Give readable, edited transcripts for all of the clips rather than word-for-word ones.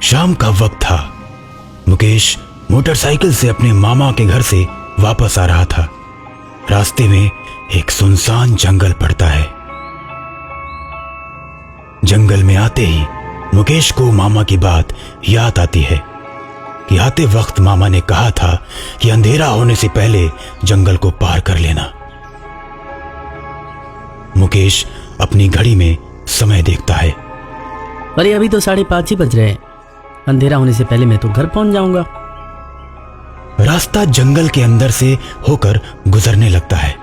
शाम का वक्त था। मुकेश मोटरसाइकिल से अपने मामा के घर से वापस आ रहा था। रास्ते में एक सुनसान जंगल पड़ता है। जंगल में आते ही मुकेश को मामा की बात याद आती है कि आते वक्त मामा ने कहा था कि अंधेरा होने से पहले जंगल को पार कर लेना। मुकेश अपनी घड़ी में समय देखता है। अरे अभी तो 5:30 ही बज रहे हैं। अंधेरा होने से पहले मैं तो घर पहुंच जाऊंगा। रास्ता जंगल के अंदर से होकर गुजरने लगता है।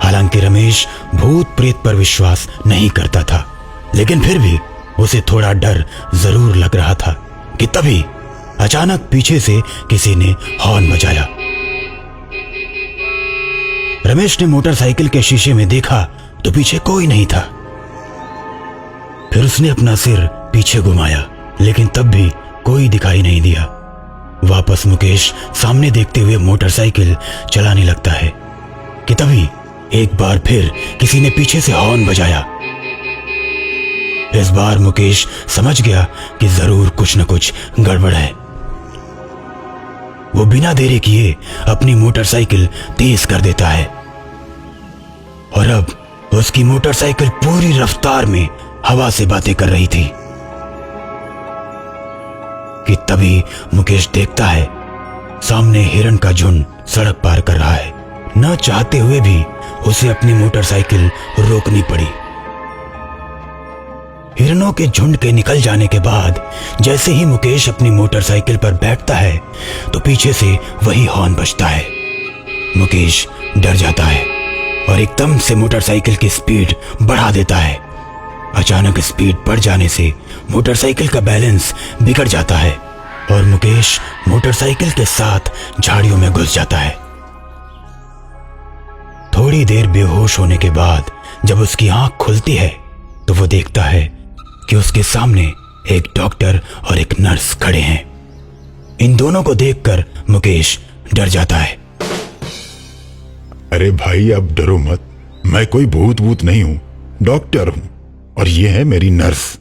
हालांकि रमेश भूत प्रेत पर विश्वास नहीं करता था, लेकिन फिर भी उसे थोड़ा डर जरूर लग रहा था कि तभी अचानक पीछे से किसी ने हॉर्न बजाया। रमेश ने मोटरसाइकिल के शीशे में देखा तो पीछे कोई नहीं था। फिर उसने अपना सिर पीछे घुमाया, लेकिन तब भी कोई दिखाई नहीं दिया। वापस मुकेश सामने देखते हुए मोटरसाइकिल चलाने लगता है कि तभी एक बार फिर किसी ने पीछे से हॉर्न बजाया। इस बार मुकेश समझ गया कि जरूर कुछ न कुछ गड़बड़ है। वो बिना देरी किए अपनी मोटरसाइकिल तेज कर देता है और अब उसकी मोटरसाइकिल पूरी रफ्तार में हवा से बातें कर रही थी कि तभी मुकेश देखता है सामने हिरण का झुंड सड़क पार कर रहा है। न चाहते हुए भी उसे अपनी मोटरसाइकिल रोकनी पड़ी। हिरणों के झुंड के निकल जाने के बाद जैसे ही मुकेश अपनी मोटरसाइकिल पर बैठता है तो पीछे से वही हॉर्न बजता है। मुकेश डर जाता है और एकदम से मोटरसाइकिल की स्पीड बढ़ा देता है। अचानक स्पीड बढ़ जाने से मोटरसाइकिल का बैलेंस बिगड़ जाता है और मुकेश मोटरसाइकिल के साथ झाड़ियों में घुस जाता है। थोड़ी देर बेहोश होने के बाद जब उसकी आंख खुलती है तो वो देखता है कि उसके सामने एक डॉक्टर और एक नर्स खड़े हैं। इन दोनों को देखकर मुकेश डर जाता है। अरे भाई अब डरो मत, मैं कोई भूत नहीं हूँ, डॉक्टर हूँ और ये है मेरी नर्स।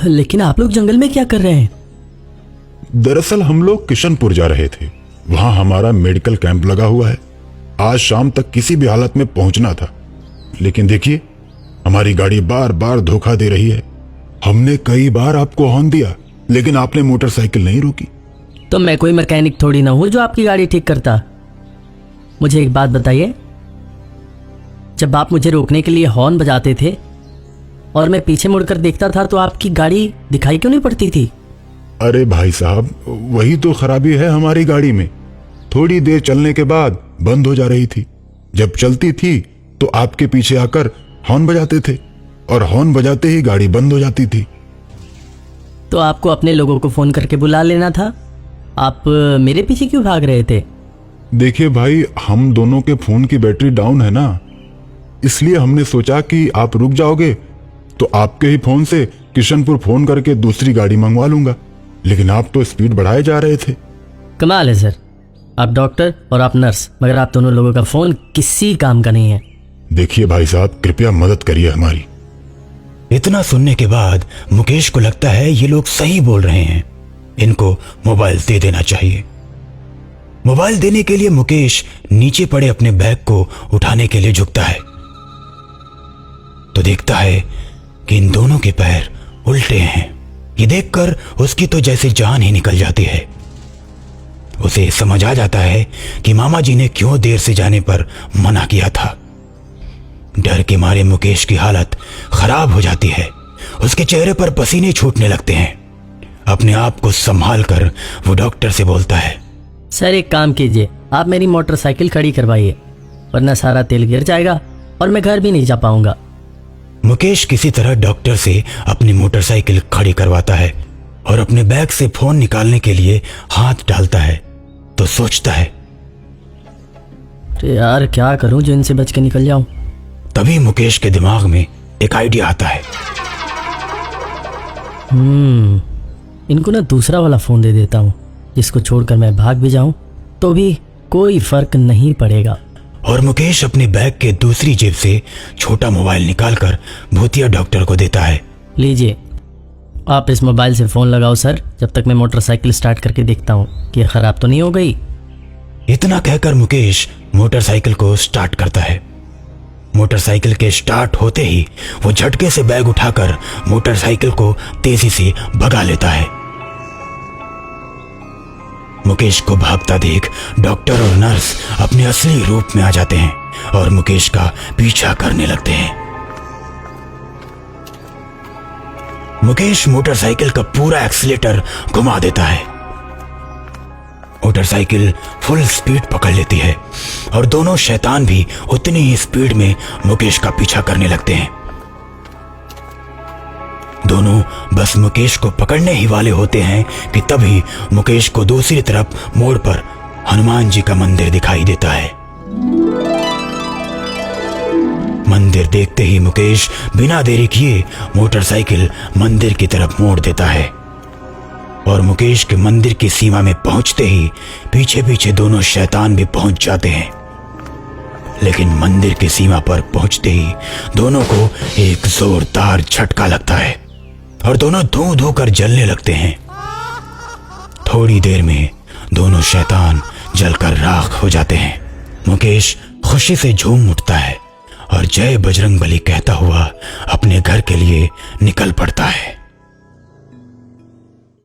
लेकिन आप लोग जंगल में क्या कर रहे हैं? दरअसल हम लोग किशनपुर जा रहे थे, वहां हमारा मेडिकल कैंप लगा हुआ है। आज शाम तक किसी भी हालत में पहुंचना था, लेकिन देखिए हमारी गाड़ी बार बार धोखा दे रही है। हमने कई बार आपको हॉर्न दिया लेकिन आपने मोटरसाइकिल नहीं रोकी। तो मैं कोई मैकेनिक थोड़ी ना हूं जो आपकी गाड़ी ठीक करता। मुझे एक बात बताइए, जब आप मुझे रोकने के लिए हॉर्न बजाते थे और मैं पीछे मुड़कर देखता था तो आपकी गाड़ी दिखाई क्यों नहीं पड़ती थी? अरे भाई साहब, वही तो खराबी है हमारी गाड़ी में। थोड़ी देर चलने के बाद बंद हो जा रही थी। जब चलती थी तो आपके पीछे आकर हॉर्न बजाते थे और हॉर्न बजाते ही गाड़ी बंद हो जाती थी। तो आपको अपने लोगों को फोन करके बुला लेना था। आप मेरे पीछे क्यों भाग रहे थे? देखिए भाई, हम दोनों के फोन की बैटरी डाउन है ना, इसलिए हमने सोचा कि आप रुक जाओगे तो आपके ही फोन से किशनपुर फोन करके दूसरी गाड़ी मंगवा लूंगा, लेकिन आप तो स्पीड बढ़ाए जा रहे थे। कमाल है सर, आप डॉक्टर और आप नर्स, मगर आप दोनों लोगों का फोन किसी काम का नहीं है। देखिए भाई साहब, कृपया मदद करिए हमारी। इतना सुनने के बाद मुकेश को लगता है ये लोग सही बोल रहे हैं, इनको मोबाइल दे देना चाहिए। मोबाइल देने के लिए मुकेश नीचे पड़े अपने बैग को उठाने के लिए झुकता है तो देखता है कि इन दोनों के पैर उल्टे हैं। ये देखकर उसकी तो जैसे जान ही निकल जाती है। उसे समझ आ जाता है कि मामा जी ने क्यों देर से जाने पर मना किया था। डर के मारे मुकेश की हालत खराब हो जाती है। उसके चेहरे पर पसीने छूटने लगते हैं। अपने आप को संभाल कर वो डॉक्टर से बोलता है, सर एक काम कीजिए, आप मेरी मोटरसाइकिल खड़ी करवाइए, वरना सारा तेल गिर जाएगा और मैं घर भी नहीं जा पाऊंगा। मुकेश किसी तरह डॉक्टर से अपनी मोटरसाइकिल खड़ी करवाता है और अपने बैग से फोन निकालने के लिए हाथ डालता है तो सोचता है, अरे यार क्या करूं जो इनसे बच के निकल जाऊं। तभी मुकेश के दिमाग में एक आइडिया आता है। इनको ना दूसरा वाला फोन दे देता हूं, जिसको छोड़कर मैं भाग भी जाऊं तो भी कोई फर्क नहीं पड़ेगा। और मुकेश अपने बैग के दूसरी जेब से छोटा मोबाइल निकालकर भूतिया डॉक्टर को देता है। लीजिए, आप इस मोबाइल से फ़ोन लगाओ सर, जब तक मैं मोटरसाइकिल स्टार्ट करके देखता हूँ कि ख़राब तो नहीं हो गई। इतना कहकर मुकेश मोटरसाइकिल को स्टार्ट करता है। मोटरसाइकिल के स्टार्ट होते ही वो झटके से बैग उठाकर मोटरसाइकिल को तेजी से भगा लेता है। मुकेश को भागता देख डॉक्टर और नर्स अपने असली रूप में आ जाते हैं और मुकेश का पीछा करने लगते हैं। मुकेश मोटरसाइकिल का पूरा एक्सीलेटर घुमा देता है। मोटरसाइकिल फुल स्पीड पकड़ लेती है और दोनों शैतान भी उतनी ही स्पीड में मुकेश का पीछा करने लगते हैं। दोनों बस मुकेश को पकड़ने ही वाले होते हैं कि तभी मुकेश को दूसरी तरफ मोड़ पर हनुमान जी का मंदिर दिखाई देता है। मंदिर देखते ही मुकेश बिना देरी किए मोटरसाइकिल मंदिर की तरफ मोड़ देता है और मुकेश के मंदिर की सीमा में पहुंचते ही पीछे पीछे दोनों शैतान भी पहुंच जाते हैं। लेकिन मंदिर की सीमा पर पहुंचते ही दोनों को एक जोरदार झटका लगता है और दोनों धू धू कर जलने लगते हैं। थोड़ी देर में दोनों शैतान जलकर राख हो जाते हैं। मुकेश खुशी से झूम उठता है और जय बजरंगबली कहता हुआ अपने घर के लिए निकल पड़ता है।